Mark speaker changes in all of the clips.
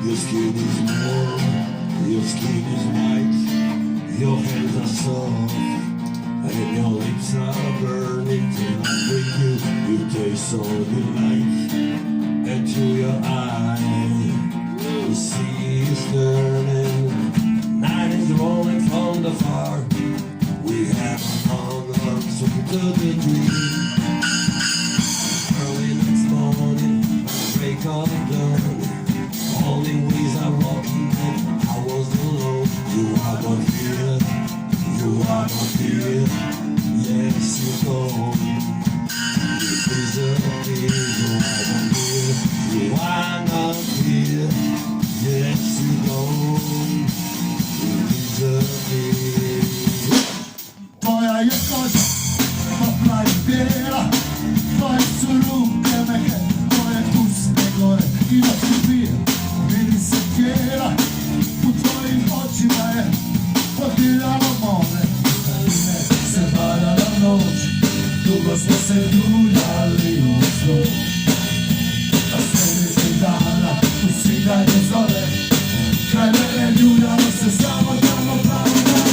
Speaker 1: Your skin is warm, your skin is white, your hands are soft, and your lips are burning till I bring you. You taste all you like, and through your eyes, the sea is turning, night is rolling from the far. We have found love so to the dream. Early next morning, break of dawn. All the ways I walking and I was alone. You are not here, you are not here. Yes, you're gone. You disappear, you are not here, you are not here. Yes, you're gone. You disappear.
Speaker 2: Moja je koža, topla i bijela, tvoje su ruke meke, tvoje usne gore i noći bije, vidi se tijela, u tvojim očima je podiralo more. Daline se badala noć, dugo smo se ljuljali u snu, a sljedećeg dana u svidanje zore, kraj mene ljuljalo se samo tamo pravo dane.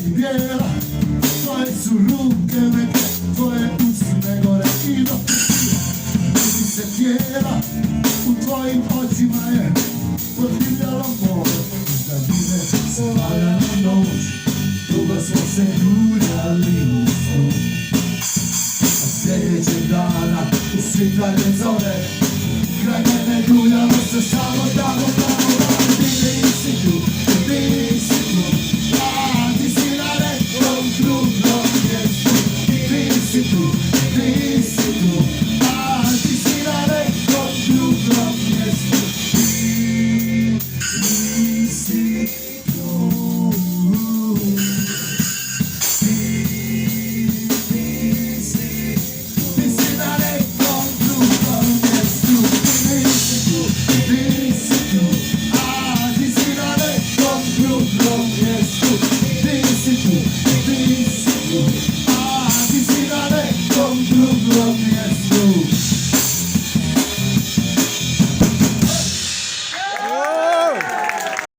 Speaker 2: Bijela, tvoje su ruke neke, tvoje usne gore i dok vidi se tijela, u tvojim očima je podivljalo more. Daljine se valjana noć, dugo smo se ljuljali u snu, a sljedećeg dana u svitanje zore, kraj mene ljuljalo se samo tamo tamo tamo. Ti nisi tu, ti nisi tu, ti si na nekom drugom mjestu. Ti nisi tu, ti si na nekom drugom mjestu. Ti nisi